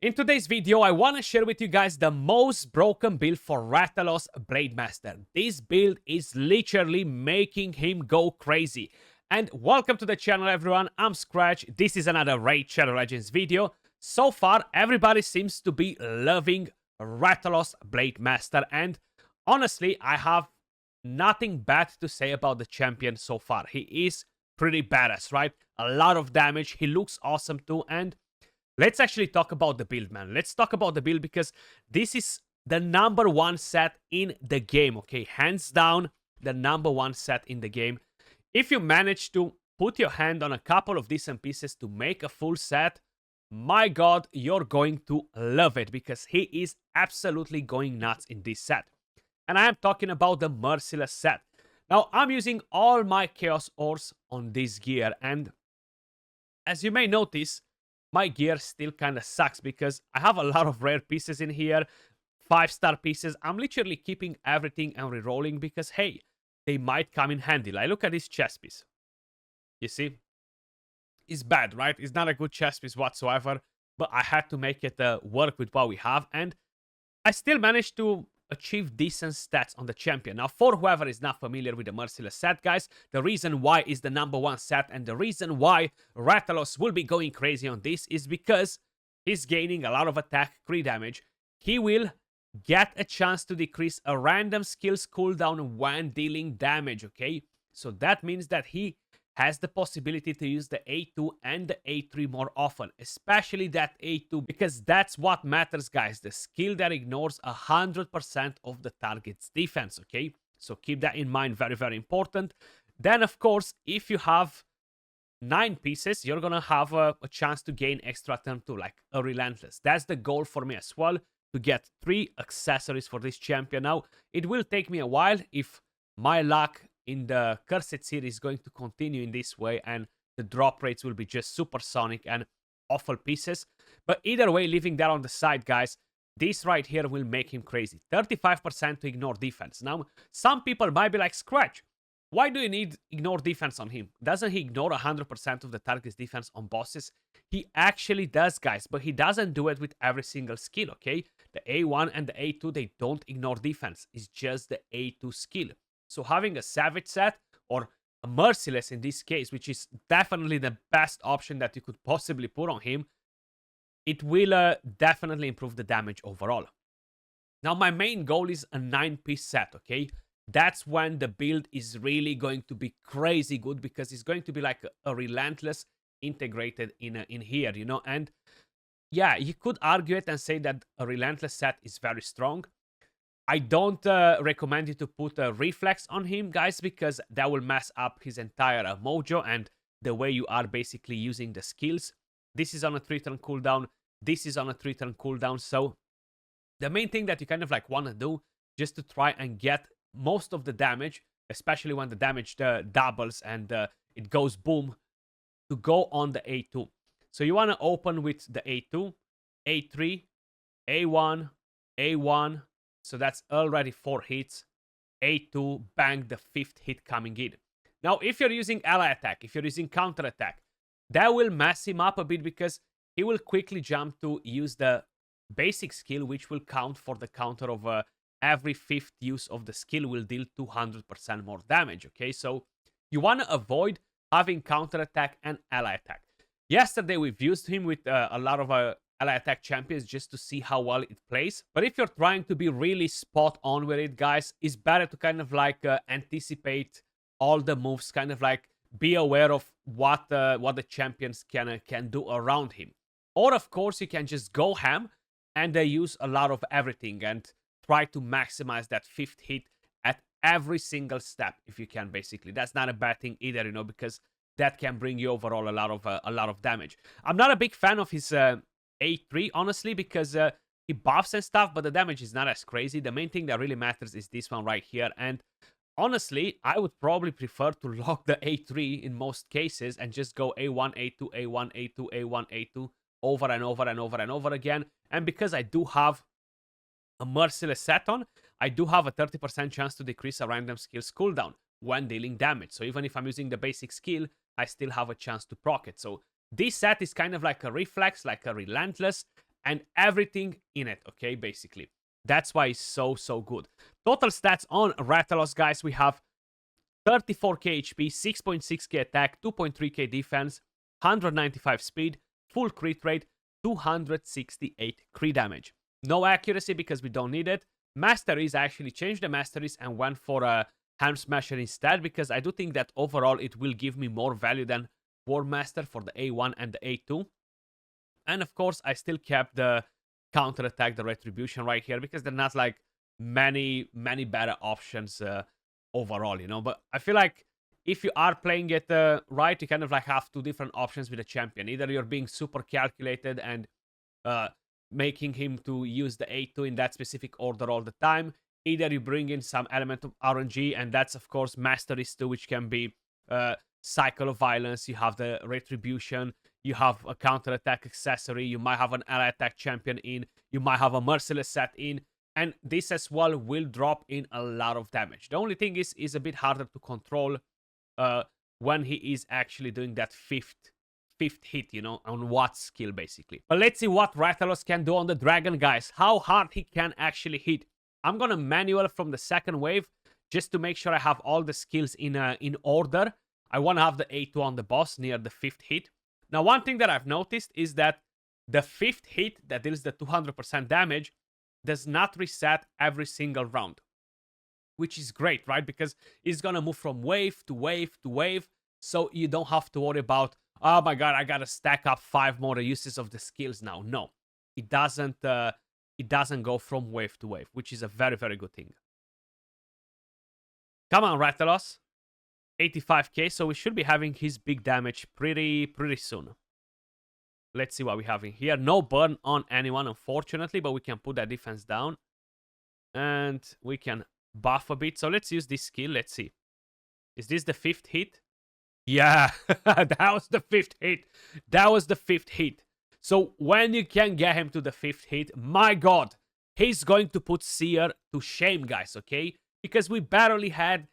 In today's video, I want to share with you guys the most broken build for Rathalos Blademaster. This build is literally making him go crazy. And welcome to the channel, everyone. I'm Skratch. This is another Raid Shadow Legends video. So far, everybody seems to be loving Rathalos Blademaster. And honestly, I have nothing bad to say about the champion so far. He is pretty badass, right? A lot of damage. He looks awesome too. And let's actually talk about the build, man. Let's talk about the build because this is the number one set in the game, okay? Hands down, the number one set in the game. If you manage to put your hand on a couple of decent pieces to make a full set, my god, you're going to love it because he is absolutely going nuts in this set. And I am talking about the Merciless set. Now, I'm using all my Chaos Ores on this gear, and as you may notice, my gear still kind of sucks because I have a lot of rare pieces in here, 5-star pieces. I'm literally keeping everything and rerolling because, hey, they might come in handy. Like, look at this chest piece. You see? It's bad, right? It's not a good chest piece whatsoever, but I had to make it work with what we have, and I still managed to achieve decent stats on the champion. Now, for whoever is not familiar with the Merciless set, guys, the reason why is the number one set and the reason why Rathalos will be going crazy on this is because he's gaining a lot of attack crit damage. He will get a chance to decrease a random skill's cooldown when dealing damage, okay? So that means that he has the possibility to use the A2 and the A3 more often, especially that A2, because that's what matters, guys. The skill that ignores 100% of the target's defense, okay? So keep that in mind, very, very important. Then, of course, if you have 9 pieces, you're gonna have a chance to gain extra turn 2, like a Relentless. That's the goal for me as well, to get 3 accessories for this champion. Now, it will take me a while if my luck in the Cursed series is going to continue in this way and the drop rates will be just supersonic and awful pieces. But either way, leaving that on the side, guys, this right here will make him crazy. 35% to ignore defense. Now, some people might be like, Skratch, why do you need ignore defense on him? Doesn't he ignore 100% of the target's defense on bosses? He actually does, guys, but he doesn't do it with every single skill, okay? The A1 and the A2, they don't ignore defense. It's just the A2 skill. So having a Savage set, or a Merciless in this case, which is definitely the best option that you could possibly put on him, it will definitely improve the damage overall. Now, my main goal is a 9-piece set, okay? That's when the build is really going to be crazy good because it's going to be like a Relentless integrated in here, you know? And yeah, you could argue it and say that a Relentless set is very strong. I don't recommend you to put a Reflex on him, guys, because that will mess up his entire mojo and the way you are basically using the skills. This is on a 3-turn cooldown. This is on a 3-turn cooldown. So the main thing that you kind of like want to do just to try and get most of the damage, especially when the damage doubles and it goes boom, to go on the A2. So you want to open with the A2, A3, A1, A1. So that's already 4 hits. A2, bang, the 5th hit coming in. Now, if you're using ally attack, if you're using counter attack, that will mess him up a bit because he will quickly jump to use the basic skill, which will count for the counter of every 5th use of the skill will deal 200% more damage, okay? So you want to avoid having counter attack and ally attack. Yesterday, we've used him with a lot of ally attack champions just to see how well it plays. But if you're trying to be really spot on with it, guys, it's better to kind of like anticipate all the moves, kind of like be aware of what the champions can do around him. Or of course, you can just go ham and use a lot of everything and try to maximize that 5th hit at every single step if you can. Basically, that's not a bad thing either, you know, because that can bring you overall a lot of damage. I'm not a big fan of his A3, honestly, because he buffs and stuff, but the damage is not as crazy. The main thing that really matters is this one right here. And honestly, I would probably prefer to lock the A3 in most cases and just go A1, A2, A1, A2, A1, A2 over and over and over and over again. And because I do have a Merciless set on, I do have a 30% chance to decrease a random skill's cooldown when dealing damage. So even if I'm using the basic skill, I still have a chance to proc it. So this set is kind of like a Reflex, like a Relentless, and everything in it, okay, basically. That's why it's so, so good. Total stats on Rathalos, guys. We have 34k HP, 6.6k attack, 2.3k defense, 195 speed, full crit rate, 268 crit damage. No accuracy because we don't need it. Masteries, I actually changed the masteries and went for a Ham Smasher instead because I do think that overall it will give me more value than War Master for the A1 and the A2. And of course, I still kept the counter attack, the retribution right here because they're not like many better options overall, you know. But I feel like if you are playing it right, you kind of like have two different options with a champion. Either you're being super calculated and making him to use the A2 in that specific order all the time. Either you bring in some element of RNG, and that's of course Masteries too, which can be Cycle of Violence. You have the Retribution. You have a counter attack accessory. You might have an ally attack champion in. You might have a Merciless set in. And this as well will drop in a lot of damage. The only thing is a bit harder to control when he is actually doing that fifth hit, you know, on what skill basically. But let's see what Rathalos can do on the dragon, guys. How hard he can actually hit. I'm gonna manual from the second wave just to make sure I have all the skills in order. I want to have the A2 on the boss near the 5th hit. Now, one thing that I've noticed is that the 5th hit that deals the 200% damage does not reset every single round, which is great, right? Because it's gonna move from wave to wave to wave, so you don't have to worry about, oh my god, I gotta stack up 5 more uses of the skills now. No, it doesn't go from wave to wave, which is a very, very good thing. Come on, Rathalos. 85k, so we should be having his big damage pretty soon. Let's see what we have in here. No burn on anyone, unfortunately, but we can put that defense down. And we can buff a bit. So let's use this skill. Let's see. Is this the 5th hit? Yeah, that was the 5th hit. That was the 5th hit. So when you can get him to the 5th hit, my god, he's going to put Seer to shame, guys, okay? Because we barely had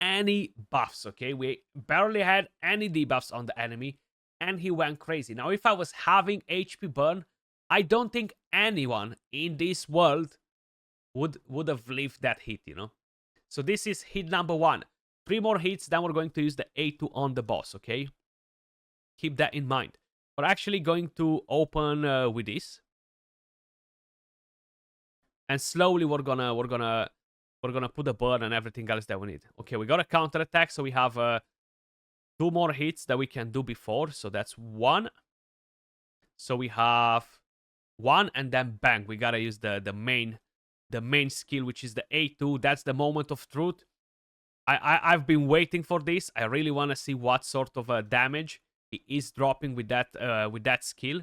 any buffs, okay? We barely had any debuffs on the enemy, and he went crazy. Now, if I was having HP burn, I don't think anyone in this world would have lived that hit, you know? So this is hit number 1. 3 more hits, then we're going to use the A2 on the boss, okay? Keep that in mind. We're actually going to open with this. And slowly we're gonna put the burn and everything else that we need. Okay, we got a counter attack, so we have 2 more hits that we can do before. So that's 1. So we have 1, and then bang, we gotta use the main skill, which is the A2. That's the moment of truth. I've been waiting for this. I really want to see what sort of damage he is dropping with that skill.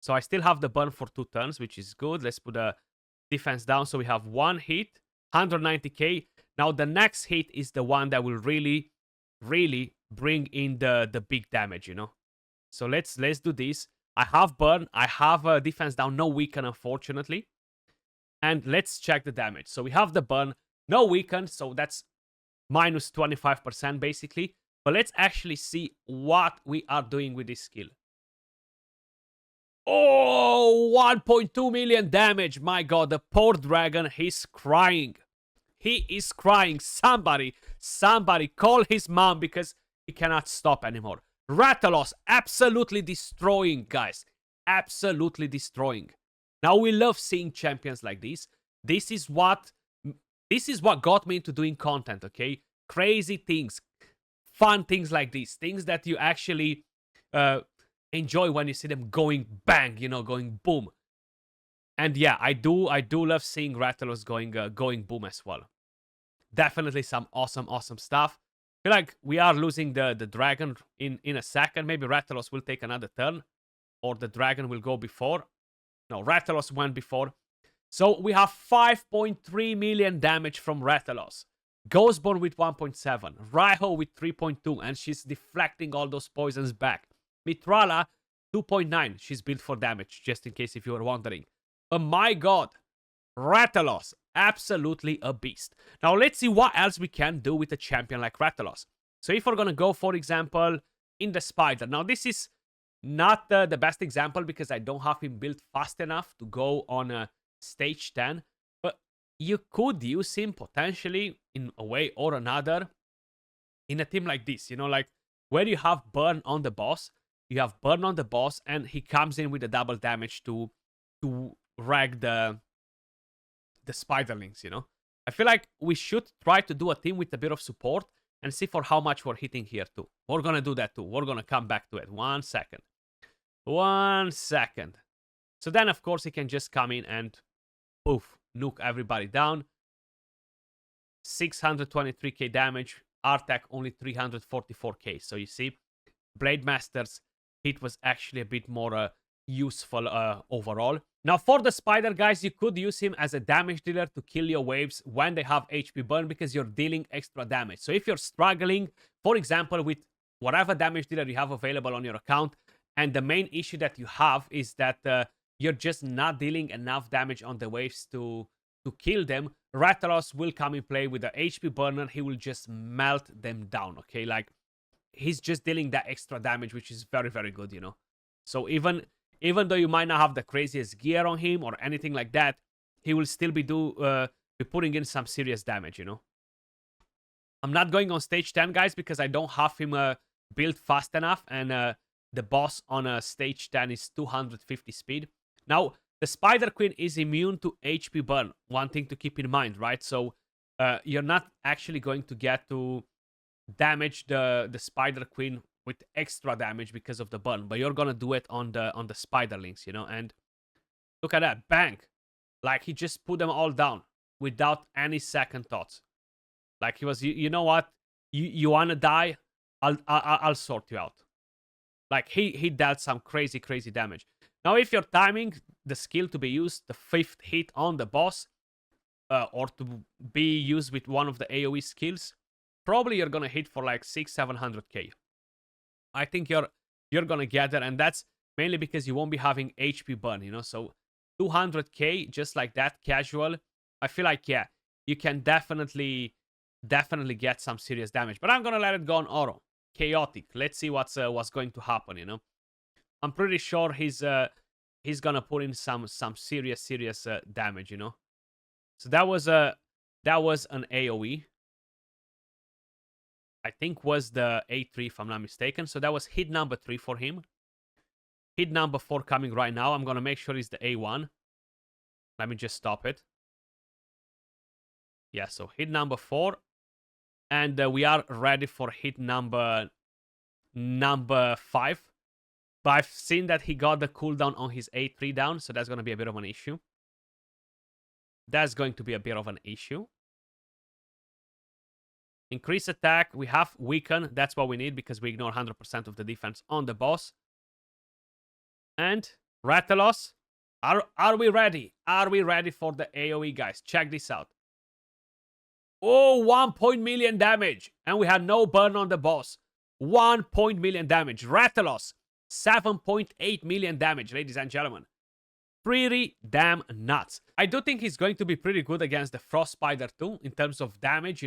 So I still have the burn for 2 turns, which is good. Let's put a defense down. So we have 1 hit, 190k. Now the next hit is the one that will really bring in the big damage, you know. So let's do this. I have burn. I have a defense down. No weaken, unfortunately. And let's check the damage. So we have the burn. No weaken, so that's minus 25% basically. But let's actually see what we are doing with this skill. Oh, 1.2 million damage. My god, the poor dragon, he's crying. He is crying. Somebody call his mom because he cannot stop anymore. Rathalos absolutely destroying, guys. Absolutely destroying. Now, we love seeing champions like this. This is what got me into doing content, okay? Crazy things, fun things like this, things that you actually enjoy when you see them going bang, you know, going boom. And yeah, I do love seeing Rathalos going boom as well. Definitely some awesome stuff. I feel like we are losing the dragon in a second. Maybe Rathalos will take another turn, or the dragon will go before. No, Rathalos went before. So we have 5.3 million damage from Rathalos. Ghostborn with 1.7. Raiho with 3.2. And she's deflecting all those poisons back. Mitrala, 2.9. She's built for damage, just in case if you were wondering. But my god, Rathalos, absolutely a beast. Now let's see what else we can do with a champion like Rathalos. So if we're going to go, for example, in the spider. Now this is Not the best example because I don't have him built fast enough to go on a stage 10. But you could use him potentially in a way or another in a team like this, like where you have burn on the boss. You have burn on the boss, and he comes in with the double damage to wreck the spiderlings. I feel like we should try to do a team with a bit of support and see for how much we're hitting here too. We're gonna do that too. We're gonna come back to it. 1 second. 1 second. So then, of course, he can just come in and poof, nuke everybody down. 623k damage. Artec only 344k. So you see, Blade Master's hit was actually a bit more useful overall. Now, for the spider, guys, you could use him as a damage dealer to kill your waves when they have HP burn because you're dealing extra damage. So if you're struggling, for example, with whatever damage dealer you have available on your account, and the main issue that you have is that you're just not dealing enough damage on the waves to kill them, Rathalos will come in play with the HP burner. He will just melt them down, okay? Like, he's just dealing that extra damage, which is very, very good. So even though you might not have the craziest gear on him or anything like that, he will still be putting in some serious damage. I'm not going on stage 10, guys, because I don't have him built fast enough, and the boss on stage 10 is 250 speed. Now, the Spider Queen is immune to HP burn. One thing to keep in mind, right? So you're not actually going to get to damage the Spider Queen with extra damage because of the burn, but you're gonna do it on the spiderlings, and look at that, bang! Like, he just put them all down without any second thoughts. Like, he was, you know what, you wanna die? I'll sort you out. Like, he dealt some crazy damage. Now, if you're timing the skill to be used, the 5th hit on the boss, or to be used with one of the AoE skills, probably you're gonna hit for like 600-700k. I think you're gonna get there, and that's mainly because you won't be having HP burn, So 200k just like that, casual. I feel like, yeah, you can definitely get some serious damage. But I'm gonna let it go on auto, chaotic. Let's see what's going to happen. I'm pretty sure he's gonna put in some serious damage. So that was an AoE. I think was the A3, if I'm not mistaken. So that was hit number 3 for him. Hit number 4 coming right now. I'm going to make sure it's the A1. Let me just stop it. Yeah, so hit number 4. And we are ready for hit number 5. But I've seen that he got the cooldown on his A3 down. So that's going to be a bit of an issue. That's going to be a bit of an issue. Increase attack. We have weaken. That's what we need because we ignore 100% of the defense on the boss. And Rathalos. Are we ready? Are we ready for the AoE, guys? Check this out. Oh, 1 million damage. And we had no burn on the boss. 1 million damage. Rathalos. 7.8 million damage, ladies and gentlemen. Pretty damn nuts. I do think he's going to be pretty good against the Frost Spider too, in terms of damage,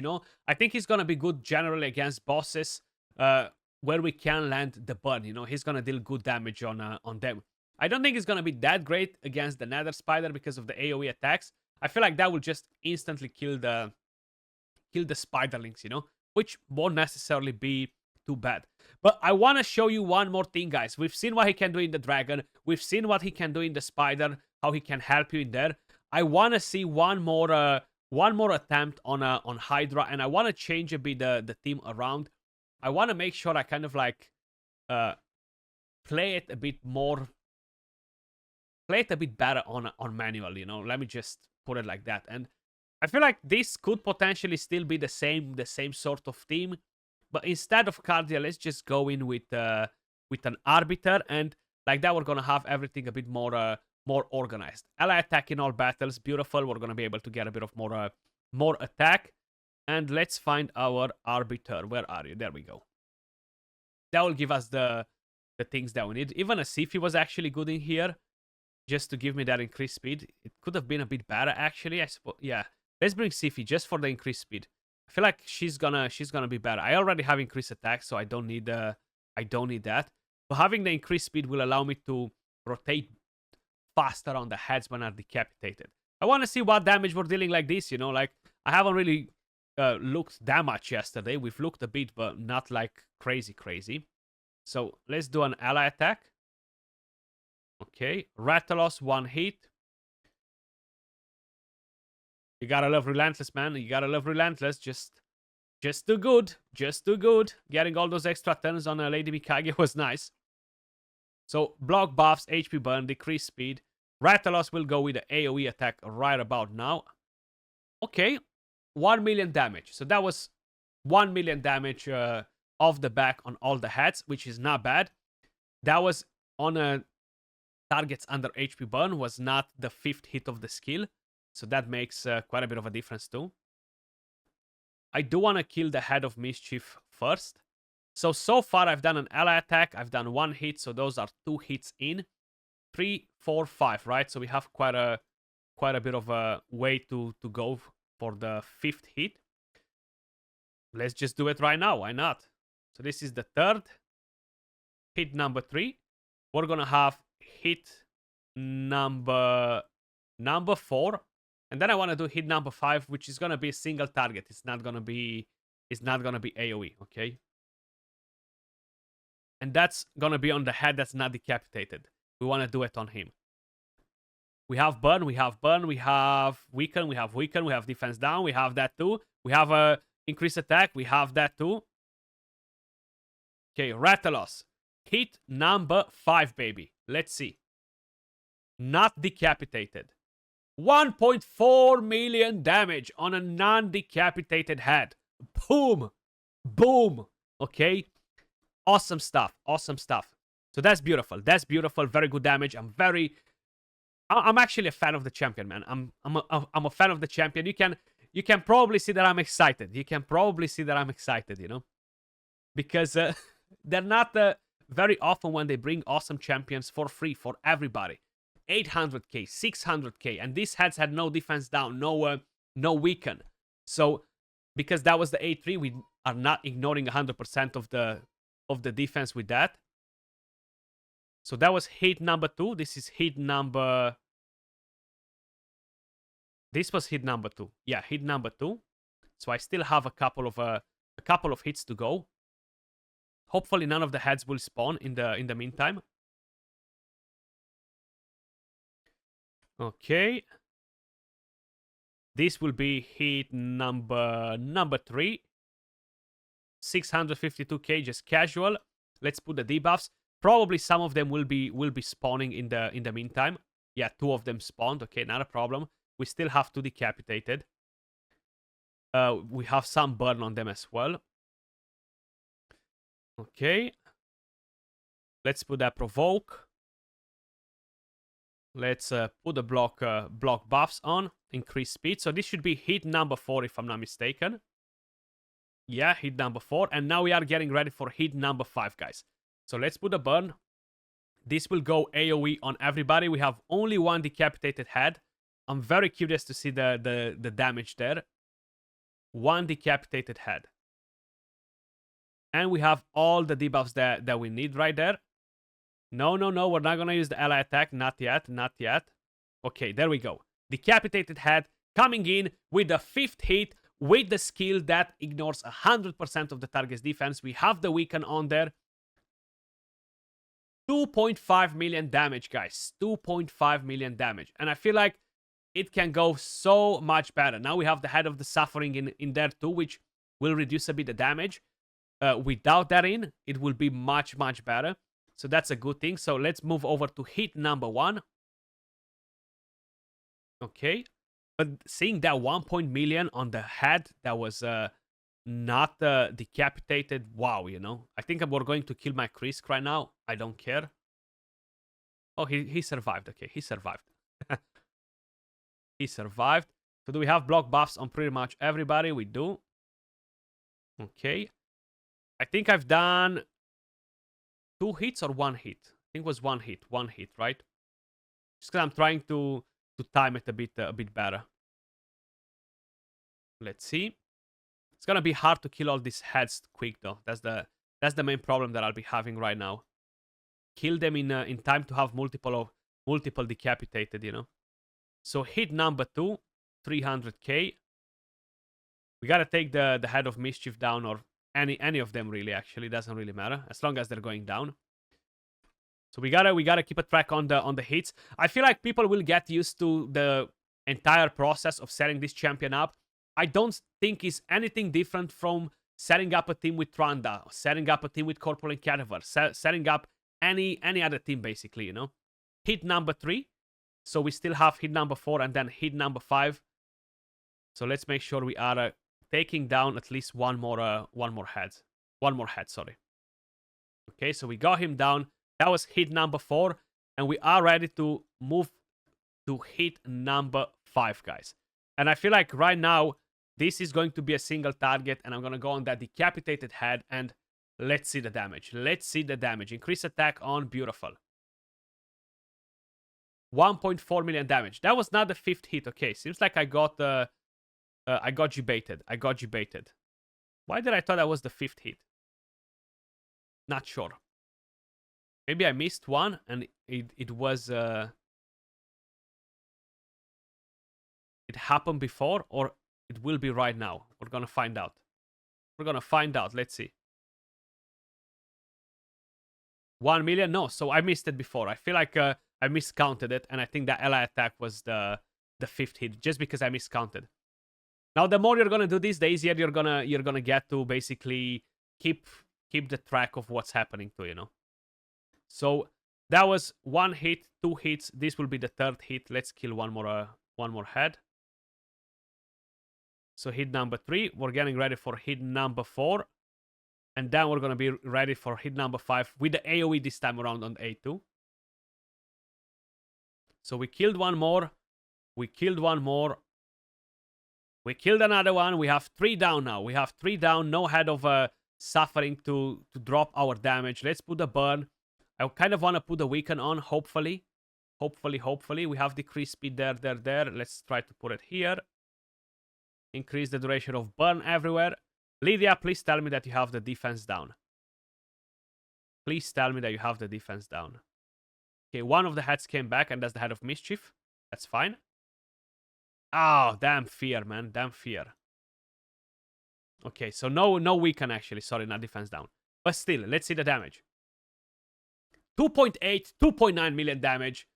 I think he's going to be good generally against bosses where we can land the burn, He's going to deal good damage on them. I don't think he's going to be that great against the Nether Spider because of the AoE attacks. I feel like that will just instantly kill the spiderlings, which won't necessarily be too bad. But I want to show you one more thing, guys. We've seen what he can do in the dragon. We've seen what he can do in the spider, how he can help you in there. I want to see one more attempt on Hydra, and I want to change a bit the team around. I want to make sure I kind of like play it a bit better on manual, Let me just put it like that. And I feel like this could potentially still be the same sort of team. But instead of Cardia, let's just go in with an Arbiter, and like that we're gonna have everything a bit more organized. Ally attack in all battles, beautiful. We're gonna be able to get a bit of more attack. And let's find our Arbiter. Where are you? There we go. That will give us the things that we need. Even a Sifi was actually good in here, just to give me that increased speed. It could have been a bit better actually, I suppose. Yeah, let's bring Sifi just for the increased speed. I feel like she's gonna be better. I already have increased attack, so I don't need that. So having the increased speed will allow me to rotate faster on the heads when are decapitated. I want to see what damage we're dealing like this, you know, like I haven't really looked that much yesterday. We've looked a bit, but not like crazy. So let's do an ally attack. Okay, Rathalos, 1 hit. You gotta love Relentless, man. You gotta love Relentless. Just too good. Just too good. Getting all those extra turns on Lady Mikage was nice. So block buffs, HP burn, decreased speed. Rathalos will go with the AoE attack right about now. Okay, 1 million damage. So that was 1 million damage off the back on all the heads, which is not bad. That was on targets under HP burn, was not the 5th hit of the skill. So that makes quite a bit of a difference too. I do want to kill the Head of Mischief first. So far I've done an ally attack. I've done 1 hit, so those are 2 hits in. 3, 4, 5, right? So we have quite a bit of a way to go for the 5th hit. Let's just do it right now. Why not? So this is the 3rd. Hit number 3. We're gonna have hit number 4. And then I want to do hit number 5, which is gonna be a single target. It's not gonna be AoE, okay? And that's gonna be on the head that's not decapitated. We want to do it on him. We have burn, we have weaken, we have defense down, we have that too. We have a increased attack, we have that too. Okay, Rathalos. Hit number 5, baby. Let's see. Not decapitated. 1.4 million damage on a non-decapitated head. Boom. Boom. Okay. Awesome stuff. Awesome stuff. So that's beautiful. That's beautiful. Very good damage. I'm actually a fan of the champion, man. I'm a fan of the champion. You can probably see that I'm excited. You can probably see that I'm excited, you know? Because they're not very often when they bring awesome champions for free for everybody. 800k, 600k, and these heads had no defense down, no weaken. So because that was the A3, we are not ignoring 100% of the defense with that. So that was hit number 2. This is hit number. This was hit number 2. Yeah, hit number 2. So I still have a couple of hits to go. Hopefully none of the heads will spawn in the meantime. Okay. This will be hit number 3. 652k, just casual. Let's put the debuffs. Probably some of them will be spawning in the meantime. Yeah, 2 of them spawned. Okay, not a problem. We still have 2 decapitated. We have some burn on them as well. Okay. Let's put that provoke. Let's put the block buffs on. Increase speed. So this should be hit number 4 if I'm not mistaken. Yeah, hit number 4. And now we are getting ready for hit number 5, guys. So let's put a burn. This will go AoE on everybody. We have only 1 decapitated head. I'm very curious to see the damage there. 1 decapitated head. And we have all the debuffs that we need right there. No. We're not going to use the ally attack. Not yet. Okay, there we go. Decapitated head coming in with the 5th hit with the skill that ignores 100% of the target's defense. We have the weaken on there. 2.5 million damage, guys. 2.5 million damage. And I feel like it can go so much better. Now we have the Head of the Suffering in there too, which will reduce a bit the damage. Without that in, it will be much better. So that's a good thing. So let's move over to hit number 1. Okay. But seeing that 1 million on the head that was not decapitated, wow, you know. I think we're going to kill my Krisk right now. I don't care. Oh, he survived. Okay, he survived. He survived. So do we have block buffs on pretty much everybody? We do. Okay. I think I've done 2 hits or 1 hit. I think it was 1 hit. 1 hit, right? Just because I'm trying to time it a bit better. Let's see. It's gonna be hard to kill all these heads quick though. That's the main problem that I'll be having right now. kill them in time to have multiple decapitated, you know. So hit number 2, 300k. We gotta take the head of mischief down, or any of them really. Actually, doesn't really matter as long as they're going down. So we gotta keep a track on the hits. I feel like people will get used to the entire process of setting this champion up. I don't think it's anything different from setting up a team with Tranda, setting up a team with Corpulent Cadaver, setting up any other team basically, you know. Hit number 3. So we still have hit number 4 and then hit number 5. So let's make sure we are taking down at least one more head. One more head, sorry. Okay, so we got him down. That was hit number 4. And we are ready to move to hit number 5, guys. And I feel like right now, this is going to be a single target. And I'm going to go on that decapitated head. And let's see the damage. Let's see the damage. Increase attack on. Beautiful. 1.4 million damage. That was not the 5th hit. Okay, seems like I got G-baited. I got G-baited. Why did I thought that was the 5th hit? Not sure. Maybe I missed one and it was it happened before, or it will be right now. We're gonna find out. We're gonna find out. Let's see. 1 million? No, so I missed it before. I feel like I miscounted it, and I think the ally attack was the 5th hit, just because I miscounted. Now, the more you're gonna do this, the easier you're gonna get to basically keep the track of what's happening to, you know. So that was 1 hit, 2 hits. This will be the 3rd hit. Let's kill one more head. So hit number 3. We're getting ready for hit number 4. And then we're going to be ready for hit number 5 with the AoE this time around on A2. So we killed one more. We killed one more. We killed another one. We have 3 down now. We have 3 down. No head of suffering to drop our damage. Let's put the burn. I kind of want to put the weaken on, hopefully. Hopefully. We have decreased speed there. Let's try to put it here. Increase the duration of burn everywhere. Lydia, please tell me that you have the defense down. Please tell me that you have the defense down. Okay, one of the heads came back, and that's the head of mischief. That's fine. Oh, damn fear, man. Damn fear. Okay, so no weaken, actually. Sorry, not defense down. But still, let's see the damage. 2.8, 2.9 million damage.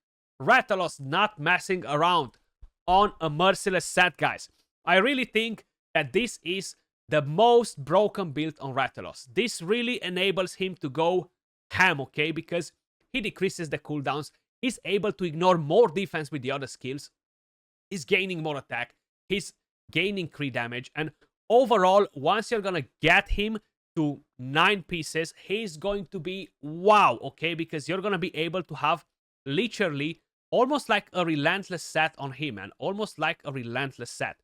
Rathalos not messing around on a merciless set, guys. I really think that this is the most broken build on Rathalos. This really enables him to go ham, okay? Because he decreases the cooldowns. He's able to ignore more defense with the other skills. He's gaining more attack. He's gaining crit damage. And overall, once you're gonna get him to 9 pieces, he's going to be wow, okay? Because you're gonna be able to have literally almost like a relentless set on him, man. Almost like a relentless set.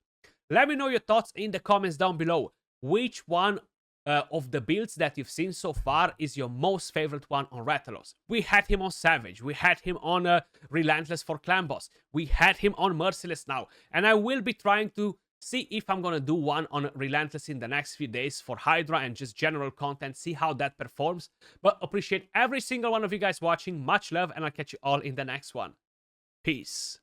Let me know your thoughts in the comments down below. Which one of the builds that you've seen so far is your most favorite one on Rathalos? We had him on Savage. We had him on Relentless for Clan Boss. We had him on Merciless now. And I will be trying to see if I'm going to do one on Relentless in the next few days for Hydra and just general content. See how that performs. But appreciate every single one of you guys watching. Much love, and I'll catch you all in the next one. Peace.